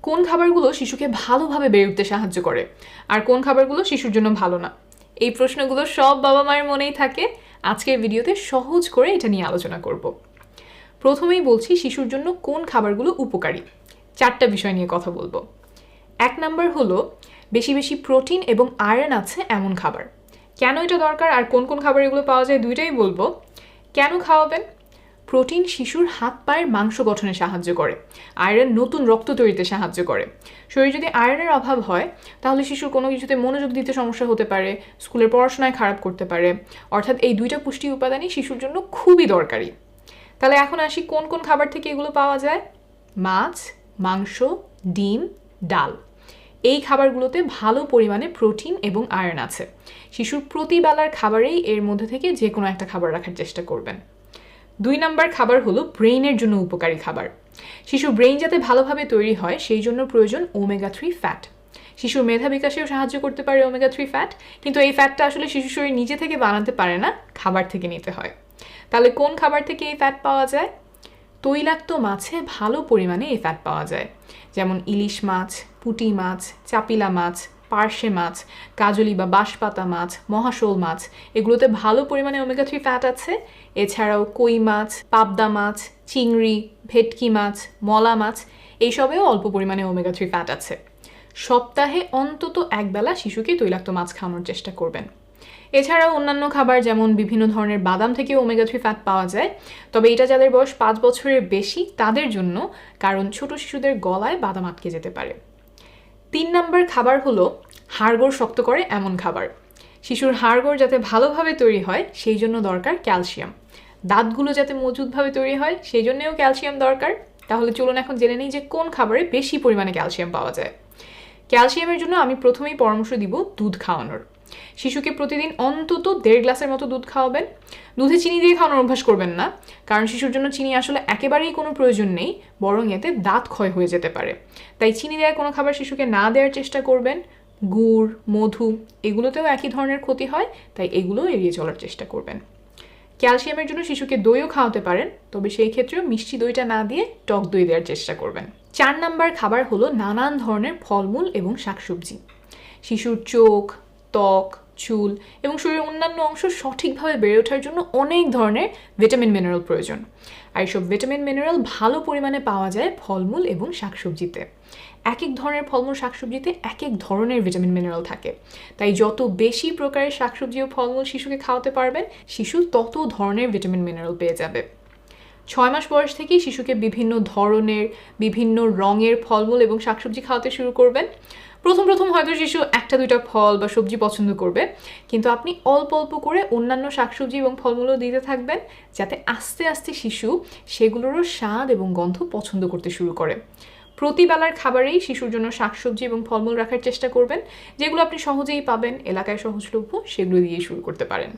কোন খাবারগুলো শিশুকে ভালোভাবে বেড়ে উঠতে সাহায্য করে আর কোন খাবারগুলো শিশুর জন্য ভালো না? এই প্রশ্নগুলো সব বাবা মায়ের মনেই থাকে। আজকের ভিডিওতে সহজ করে এটা নিয়ে আলোচনা করব। প্রথমেই বলছি শিশুর জন্য কোন খাবারগুলো উপকারী। 4টা বিষয় নিয়ে কথা বলবো। 1 নাম্বার হলো বেশি বেশি প্রোটিন এবং আয়রন আছে এমন খাবার। কেন এটা দরকার আর কোন কোন খাবার এগুলো পাওয়া যায় দুইটাই বলবো। কেন খাওয়াবেন? প্রোটিন শিশুর হাত পায়ের মাংস গঠনে সাহায্য করে, আয়রন নতুন রক্ত তৈরিতে সাহায্য করে। শরীরে যদি আয়রনের অভাব হয় তাহলে শিশুর কোনো কিছুতে মনোযোগ দিতে সমস্যা হতে পারে, স্কুলের পড়াশোনায় খারাপ করতে পারে। অর্থাৎ এই দুইটা পুষ্টি উপাদানই শিশুর জন্য খুবই দরকারি। তাহলে এখন আসি কোন কোন খাবার থেকে এগুলো পাওয়া যায়। মাছ, মাংস, ডিম, ডাল, এই খাবারগুলোতে ভালো পরিমাণে প্রোটিন এবং আয়রন আছে। শিশুর প্রতিবেলার খাবারেই এর মধ্যে থেকে যে কোনো একটা খাবার রাখার চেষ্টা করবেন। 2 নাম্বার খাবার হলো ব্রেইনের জন্য উপকারী খাবার। শিশুর ব্রেইন যাতে ভালোভাবে তৈরি হয় সেই জন্য প্রয়োজন ওমেগা 3 ফ্যাট। শিশুর মেধা বিকাশেও সাহায্য করতে পারে ওমেগা 3 ফ্যাট, কিন্তু এই ফ্যাটটা আসলে শিশু শরীর নিজে থেকে বানাতে পারে না, খাবার থেকে নিতে হয়। তাহলে কোন খাবার থেকে এই ফ্যাট পাওয়া যায়? তৈলাক্ত মাছে ভালো পরিমাণে এই ফ্যাট পাওয়া যায়, যেমন ইলিশ মাছ, পুঁটি মাছ, চাপিলা মাছ, পার্শে মাছ, কাজলি বা বাঁশপাতা মাছ, মহাশোল মাছ, এগুলোতে ভালো পরিমাণে ওমেগা 3 ফ্যাট আছে। এছাড়াও কই মাছ, পাবদা মাছ, চিংড়ি, ভেটকি মাছ, মলা মাছ, এইসবেও অল্প পরিমাণে ওমেগা 3 ফ্যাট আছে। সপ্তাহে অন্তত একবেলা শিশুকে তৈলাক্ত মাছ খাওয়ানোর চেষ্টা করবেন। এছাড়াও অন্যান্য খাবার যেমন বিভিন্ন ধরনের বাদাম থেকে ওমেগা 3 ফ্যাট পাওয়া যায়, তবে এটা যাদের বয়স 5 বছরের বেশি তাদের জন্য, কারণ ছোট শিশুদের গলায় বাদাম আটকে যেতে পারে। 3 নাম্বার খাবার হলো হাড়গোড় শক্ত করে এমন খাবার। শিশুর হাড়গোড় যাতে ভালোভাবে তৈরি হয় সেই জন্য দরকার ক্যালসিয়াম। দাঁতগুলো যাতে মজবুতভাবে তৈরি হয় সেই জন্যও ক্যালসিয়াম দরকার। তাহলে চলুন এখন জেনে নিই যে কোন খাবারে বেশি পরিমাণে ক্যালসিয়াম পাওয়া যায়। ক্যালসিয়ামের জন্য আমি প্রথমেই পরামর্শ দিব দুধ খাওয়ানোর। শিশুকে প্রতিদিন অন্তত 1.5 গ্লাসের মতো দুধ খাওয়াবেন। দুধে চিনি দিয়ে খাওয়ানোর অভ্যাস করবেন না, কারণ শিশুর জন্য চিনি আসলে একেবারেই কোনো প্রয়োজন নেই, বরং এতে দাঁত ক্ষয় হয়ে যেতে পারে। তাই চিনি দেওয়া কোনো খাবার শিশুকে না দেওয়ার চেষ্টা করবেন। গুড়, মধু, এগুলোতেও একই ধরনের ক্ষতি হয়, তাই এগুলো এড়িয়ে চলার চেষ্টা করবেন। ক্যালসিয়ামের জন্য শিশুকে দইও খাওয়াতে পারেন, তবে সেই ক্ষেত্রেও মিষ্টি দইটা না দিয়ে টক দই দেওয়ার চেষ্টা করবেন। 4 নাম্বার খাবার হলো নানান ধরনের ফলমূল এবং শাকসবজি। শিশুর চোখ, ত্বক, চুল এবং শরীরের অন্যান্য অংশ সঠিকভাবে বেড়ে ওঠার জন্য অনেক ধরনের ভিটামিন মিনারেল প্রয়োজন। আর এইসব ভিটামিন মিনারেল ভালো পরিমাণে পাওয়া যায় ফলমূল এবং শাকসবজিতে। এক এক ধরনের ফলমূল শাকসবজিতে এক এক ধরনের ভিটামিন মিনারেল থাকে, তাই যত বেশি প্রকারের শাকসবজি ও ফলমূল শিশুকে খাওয়াতে পারবেন শিশু তত ধরনের ভিটামিন মিনারেল পেয়ে যাবে। 6 মাস বয়স থেকেই শিশুকে বিভিন্ন ধরনের বিভিন্ন রঙের ফলমূল এবং শাকসবজি খাওয়াতে শুরু করবেন। প্রথম প্রথম হয়তো শিশু 1-2টা ফল বা সবজি পছন্দ করবে, কিন্তু আপনি অল্প অল্প করে অন্যান্য শাকসবজি এবং ফলমূলও দিতে থাকবেন, যাতে আস্তে আস্তে শিশু সেগুলোরও স্বাদ এবং গন্ধ পছন্দ করতে শুরু করে। প্রতিবেলার খাবারেই শিশুর জন্য শাকসবজি এবং ফলমূল রাখার চেষ্টা করবেন, যেগুলো আপনি সহজেই পাবেন, এলাকায় সহজলভ্য, সেগুলো দিয়ে শুরু করতে পারেন।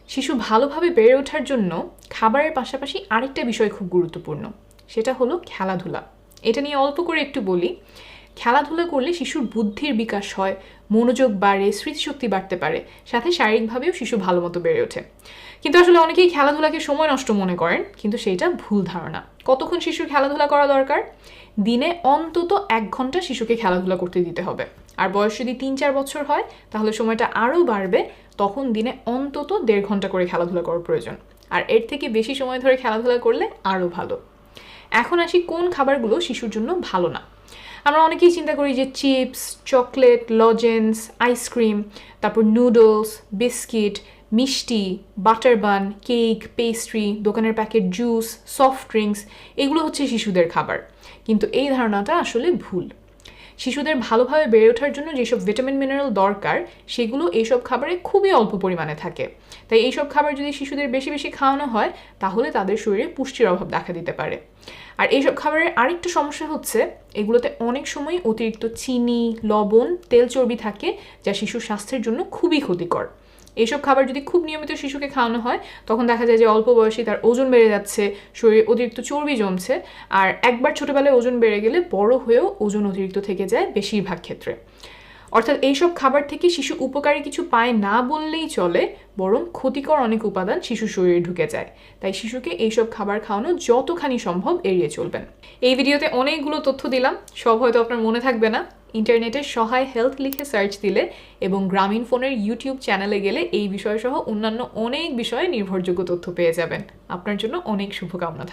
শিশু ভালোভাবে বেড়ে ওঠার জন্য খাবারের পাশাপাশি আরেকটা বিষয় খুব গুরুত্বপূর্ণ, সেটা হলো খেলাধুলা। এটা নিয়ে অল্প করে একটু বলি। খেলাধুলা করলে শিশুর বুদ্ধির বিকাশ হয়, মনোযোগ বাড়ে, স্মৃতিশক্তি বাড়তে পারে, সাথে শারীরিকভাবেও শিশু ভালো মতো বেড়ে ওঠে। কিন্তু আসলে অনেকেই খেলাধুলাকে সময় নষ্ট মনে করেন, কিন্তু সেইটা ভুল ধারণা। কতক্ষণ শিশুর খেলাধুলা করা দরকার? দিনে অন্তত 1 ঘন্টা শিশুকে খেলাধুলা করতে দিতে হবে। আর বয়স যদি 3-4 বছর হয় তাহলে সময়টা আরও বাড়বে, তখন দিনে অন্তত 1.5 ঘন্টা করে খেলাধুলা করার প্রয়োজন। আর এর থেকে বেশি সময় ধরে খেলাধুলা করলে আরও ভালো। এখন আসি কোন খাবারগুলো শিশুর জন্য ভালো না। আমরা অনেকেই চিন্তা করি যে চিপস, চকলেট, লজেন্স, আইসক্রিম, তারপর নুডলস, বিস্কিট, মিষ্টি, বাটার বান, কেক, পেস্ট্রি, দোকানের প্যাকেট জুস, সফট ড্রিঙ্কস, এগুলো হচ্ছে শিশুদের খাবার। কিন্তু এই ধারণাটা আসলে ভুল। শিশুদের ভালোভাবে বেড়ে ওঠার জন্য যেসব ভিটামিন মিনারেল দরকার সেগুলো এইসব খাবারে খুবই অল্প পরিমাণে থাকে। তাই এইসব খাবার যদি শিশুদের বেশি বেশি খাওয়ানো হয় তাহলে তাদের শরীরে পুষ্টির অভাব দেখা দিতে পারে। আর এইসব খাবারের আরেকটা সমস্যা হচ্ছে এগুলোতে অনেক সময় অতিরিক্ত চিনি, লবণ, তেল চর্বি থাকে, যা শিশুর স্বাস্থ্যের জন্য খুবই ক্ষতিকর। এইসব খাবার যদি খুব নিয়মিত শিশুকে খাওয়ানো হয় তখন দেখা যায় যে অল্প বয়সে তার ওজন বেড়ে যাচ্ছে, শরীরে অতিরিক্ত চর্বি জমছে, আর একবার ছোটবেলায় ওজন বেড়ে গেলে বড় হয়েও ওজন অতিরিক্ত থেকে যায় বেশিরভাগ ক্ষেত্রে। অর্থাৎ এইসব খাবার থেকে শিশু উপকারী কিছু পায় না বললেই চলে, বরং ক্ষতিকর অনেক উপাদান শিশুর শরীরে ঢুকে যায়। তাই শিশুকে এইসব খাবার খাওয়ানো যতখানি সম্ভব এড়িয়ে চলবেন। এই ভিডিওতে অনেকগুলো তথ্য দিলাম, সব হয়তো আপনার মনে থাকবে না। ইন্টারনেটে সহায় হেলথ লিখে সার্চ দিলে এবং গ্রামীণ ফোনের ইউটিউব চ্যানেলে গেলে এই বিষয় সহ অন্যান্য অনেক বিষয়ে নির্ভরযোগ্য তথ্য পেয়ে যাবেন। আপনার জন্য অনেক শুভকামনা।